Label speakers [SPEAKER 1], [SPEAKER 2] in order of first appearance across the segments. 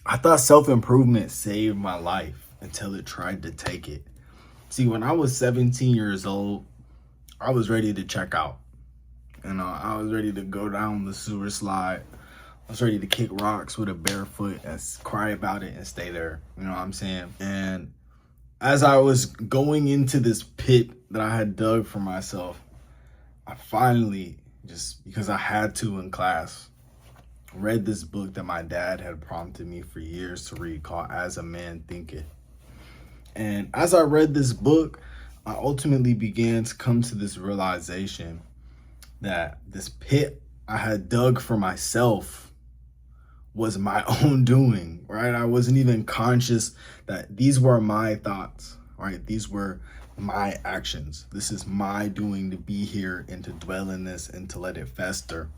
[SPEAKER 1] I thought self-improvement saved my life until it tried to take it. See, when I was 17 years old, I was ready to check out. I was ready to go down the sewer slide. I was ready to kick rocks with a bare foot and cry about it and stay there. You know what I'm saying? And as I was going into this pit that I had dug for myself, I finally, just because I had to in class, read this book that my dad had prompted me for years to read called As a Man Thinketh. And as I read this book, I ultimately began to come to this realization that this pit I had dug for myself was my own doing, right? I wasn't even conscious that these were my thoughts, right? These were my actions. This is my doing to be here and to dwell in this and to let it fester.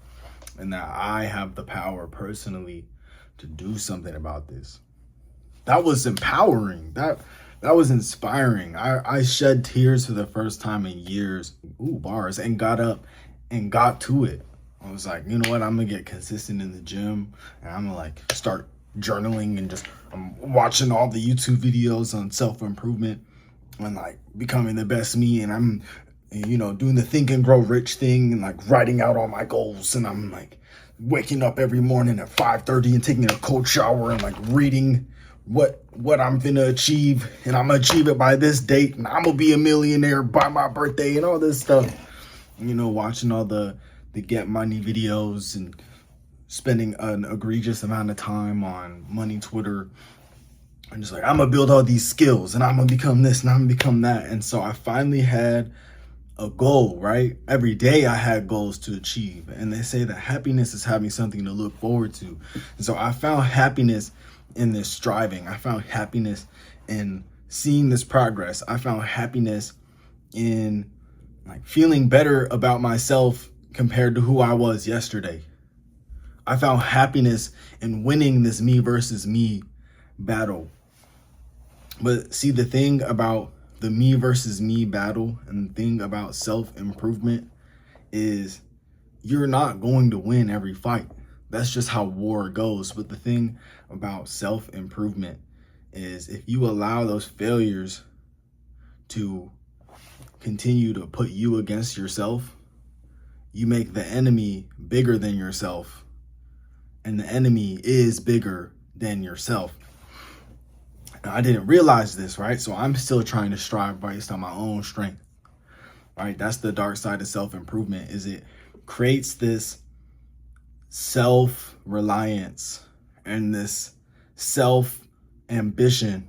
[SPEAKER 1] And that I have the power personally to do something about this. That was empowering. That was inspiring. I shed tears for the first time in years, bars, and got up and got to it. I was like, you know what? I'm gonna get consistent in the gym, and I'm gonna like start journaling and just I'm watching all the YouTube videos on self-improvement and like becoming the best me. And I'm, doing the Think and Grow Rich thing and like writing out all my goals. And I'm like waking up every morning at 5:30 and taking a cold shower and like reading what I'm gonna achieve, and I'm gonna achieve it by this date, and I'm gonna be a millionaire by my birthday and all this stuff. Watching all the Get Money videos and spending an egregious amount of time on money Twitter. I'm just like, I'm gonna build all these skills and I'm gonna become this and I'm gonna become that. And so I finally had a goal, right? Every day I had goals to achieve. And they say that happiness is having something to look forward to. And so I found happiness in this striving. I found happiness in seeing this progress. I found happiness in like feeling better about myself compared to who I was yesterday. I found happiness in winning this me versus me battle. But see, the thing about the me versus me battle and the thing about self-improvement is you're not going to win every fight. That's just how war goes. But the thing about self-improvement is if you allow those failures to continue to put you against yourself, you make the enemy bigger than yourself, and the enemy is bigger than yourself. Now, I didn't realize this, right? So I'm still trying to strive based on my own strength, right? That's the dark side of self-improvement, is it creates this self-reliance and this self-ambition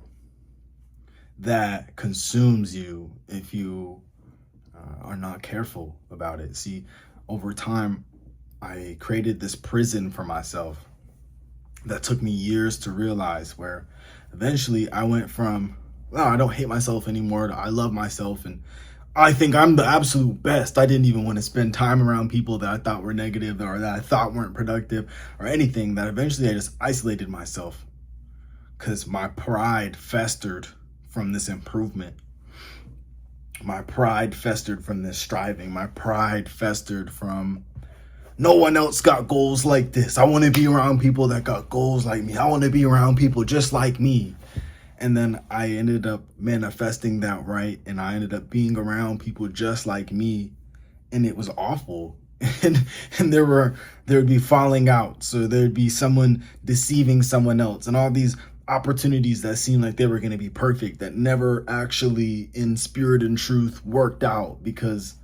[SPEAKER 1] that consumes you if you are not careful about it. See, over time, I created this prison for myself that took me years to realize, where eventually I went from, wow, I don't hate myself anymore, to I love myself and I think I'm the absolute best. I didn't even want to spend time around people that I thought were negative or that I thought weren't productive or anything. That eventually I just isolated myself because my pride festered from this improvement. My pride festered from this striving. My pride festered from no one else got goals like this. I want to be around people that got goals like me. I want to be around people just like me. And then I ended up manifesting that, right? And I ended up being around people just like me. And it was awful. And there would be falling out. So there'd be someone deceiving someone else and all these opportunities that seemed like they were going to be perfect that never actually in spirit and truth worked out, because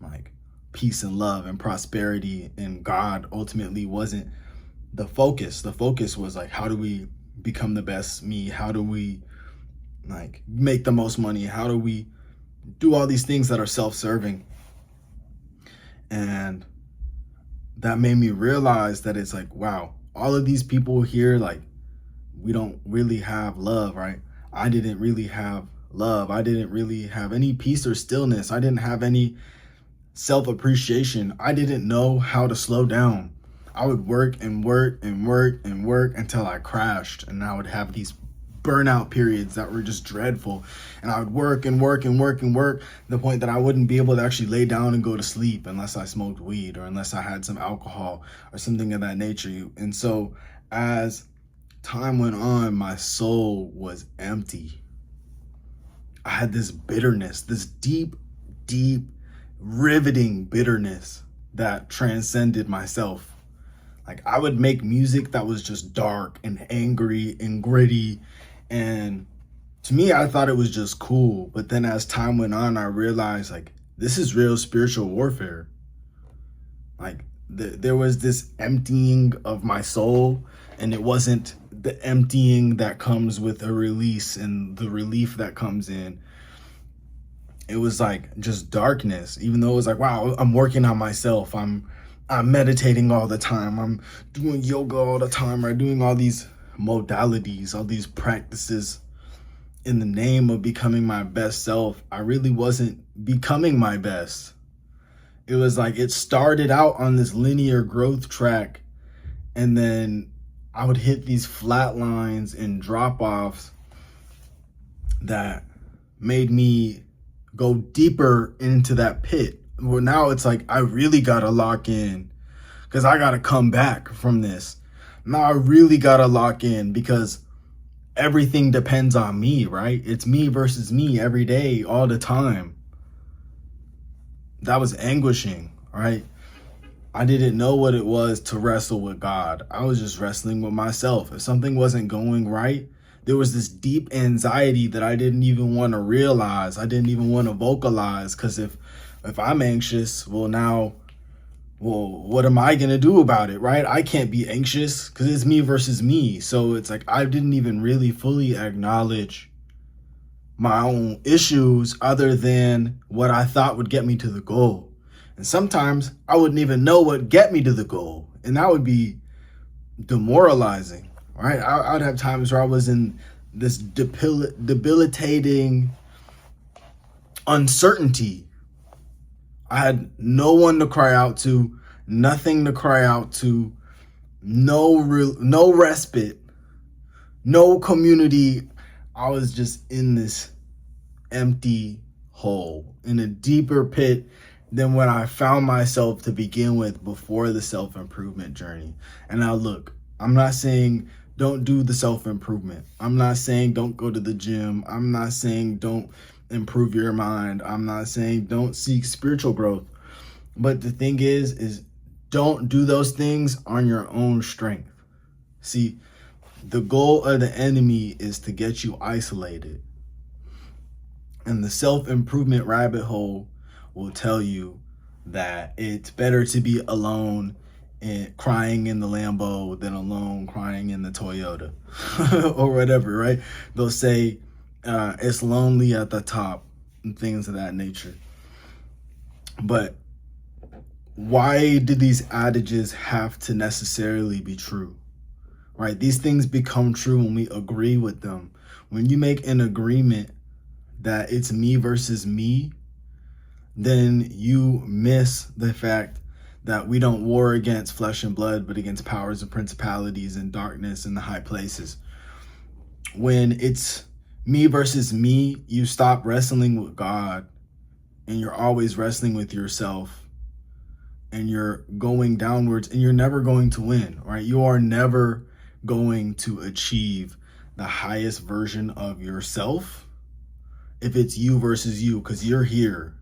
[SPEAKER 1] like peace and love and prosperity and God ultimately wasn't the focus. The focus was like, how do we become the best me? How do we like make the most money? How do we do all these things that are self-serving? And that made me realize that it's like, wow, all of these people here, like, we don't really have love, right? I didn't really have love. I didn't really have any peace or stillness. I didn't have any self-appreciation. I didn't know how to slow down. I would work and work and work and work until I crashed, and I would have these burnout periods that were just dreadful. And I would work and work and work and work to the point that I wouldn't be able to actually lay down and go to sleep unless I smoked weed or unless I had some alcohol or something of that nature. And so as time went on, my soul was empty. I had this bitterness, this deep, deep, riveting bitterness that transcended myself. Like, I would make music that was just dark and angry and gritty. And to me, I thought it was just cool. But then as time went on, I realized, like, this is real spiritual warfare. Like, there was this emptying of my soul, and it wasn't the emptying that comes with a release and the relief that comes in. It was like just darkness, even though it was like, wow, I'm working on myself. I'm meditating all the time. I'm doing yoga all the time, or doing all these modalities, all these practices in the name of becoming my best self. I really wasn't becoming my best. It was like it started out on this linear growth track, and then I would hit these flat lines and drop offs that made me go deeper into that pit. Well, now it's like I really gotta lock in, because I gotta come back from this. Now I really gotta lock in, because everything depends on me, right? It's me versus me every day, all the time. That was anguishing, right? I didn't know what it was to wrestle with God. I was just wrestling with myself. If something wasn't going right, there was this deep anxiety that I didn't even want to realize. I didn't even want to vocalize, because if I'm anxious, well, what am I going to do about it, right? I can't be anxious because it's me versus me. So it's like I didn't even really fully acknowledge my own issues other than what I thought would get me to the goal. And sometimes I wouldn't even know what get me to the goal. And that would be demoralizing, right? I'd have times where I was in this debilitating uncertainty. I had no one to cry out to, nothing to cry out to, no respite, no community. I was just in this empty hole, in a deeper pit than when I found myself to begin with before the self-improvement journey. And now look, I'm not saying don't do the self-improvement. I'm not saying don't go to the gym. I'm not saying don't improve your mind. I'm not saying don't seek spiritual growth. But the thing is don't do those things on your own strength. See, the goal of the enemy is to get you isolated. And the self-improvement rabbit hole will tell you that it's better to be alone and crying in the Lambo than alone crying in the Toyota or whatever, right? They'll say it's lonely at the top and things of that nature. But why do these adages have to necessarily be true? Right? These things become true when we agree with them. When you make an agreement that it's me versus me, then you miss the fact that we don't war against flesh and blood, but against powers and principalities and darkness in the high places. When it's me versus me, you stop wrestling with God, and you're always wrestling with yourself, and you're going downwards, and you're never going to win, right? You are never going to achieve the highest version of yourself if it's you versus you, because you're here,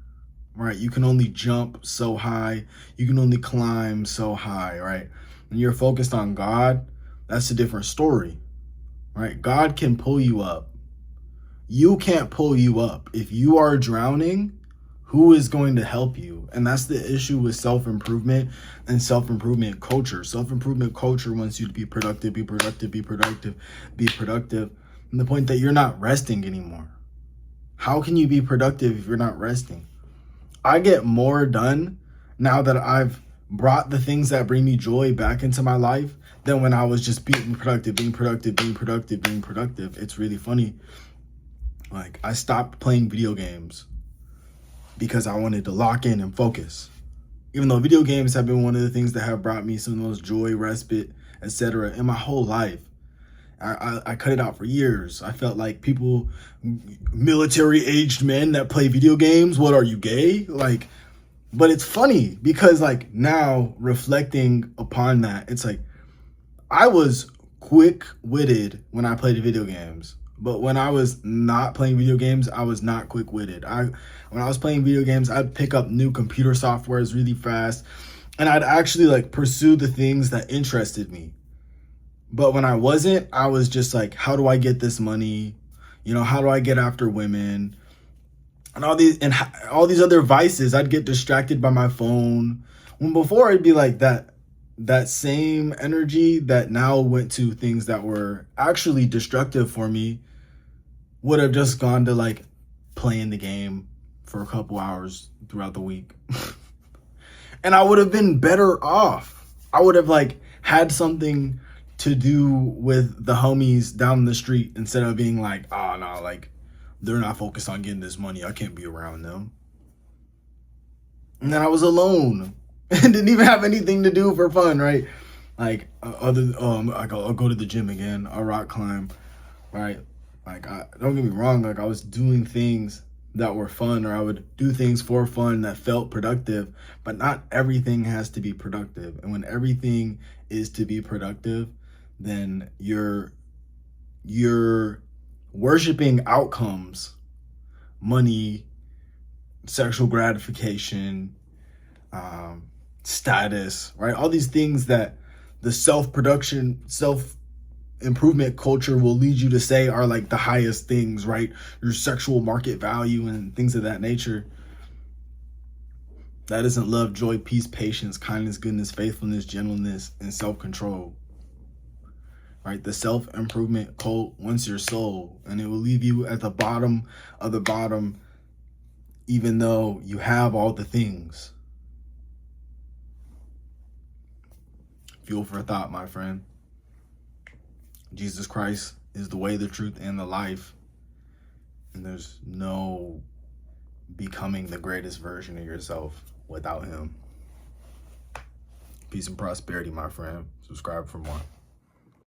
[SPEAKER 1] right? You can only jump so high. You can only climb so high, right? When you're focused on God, that's a different story, right? God can pull you up. You can't pull you up. If you are drowning, who is going to help you? And that's the issue with self-improvement and self-improvement culture. Self-improvement culture wants you to be productive, be productive, be productive, be productive, and the point that you're not resting anymore. How can you be productive if you're not resting? I get more done now that I've brought the things that bring me joy back into my life than when I was just being productive. It's really funny. Like, I stopped playing video games because I wanted to lock in and focus. Even though video games have been one of the things that have brought me some of the most joy, respite, etc. in my whole life. I cut it out for years. I felt like people, military-aged men that play video games, what are you, gay? Like, but it's funny because, like, now reflecting upon that, it's like I was quick-witted when I played video games. But when I was not playing video games, I was not quick-witted. When I was playing video games, I'd pick up new computer softwares really fast, and I'd actually like pursue the things that interested me. But when I wasn't, I was just like, how do I get this money? You know, how do I get after women? And all these other vices. I'd get distracted by my phone. When before it'd be like that same energy that now went to things that were actually destructive for me would have just gone to like playing the game for a couple hours throughout the week. And I would have been better off. I would have like had something to do with the homies down the street instead of being like, oh no, like they're not focused on getting this money, I can't be around them. And then I was alone and didn't even have anything to do for fun, right? Like I'll go to the gym again, I'll rock climb, right? Like don't get me wrong, like I was doing things that were fun, or I would do things for fun that felt productive, but not everything has to be productive. And when everything is to be productive, then you're worshiping outcomes, money, sexual gratification, status, right? All these things that the self-improvement culture will lead you to say are like the highest things, right? Your sexual market value and things of that nature. That isn't love, joy, peace, patience, kindness, goodness, faithfulness, gentleness, and self-control. Right? The self-improvement cult wants your soul, and it will leave you at the bottom of the bottom, even though you have all the things. Fuel for thought, my friend. Jesus Christ is the way, the truth, and the life. And there's no becoming the greatest version of yourself without him. Peace and prosperity, my friend. Subscribe for more.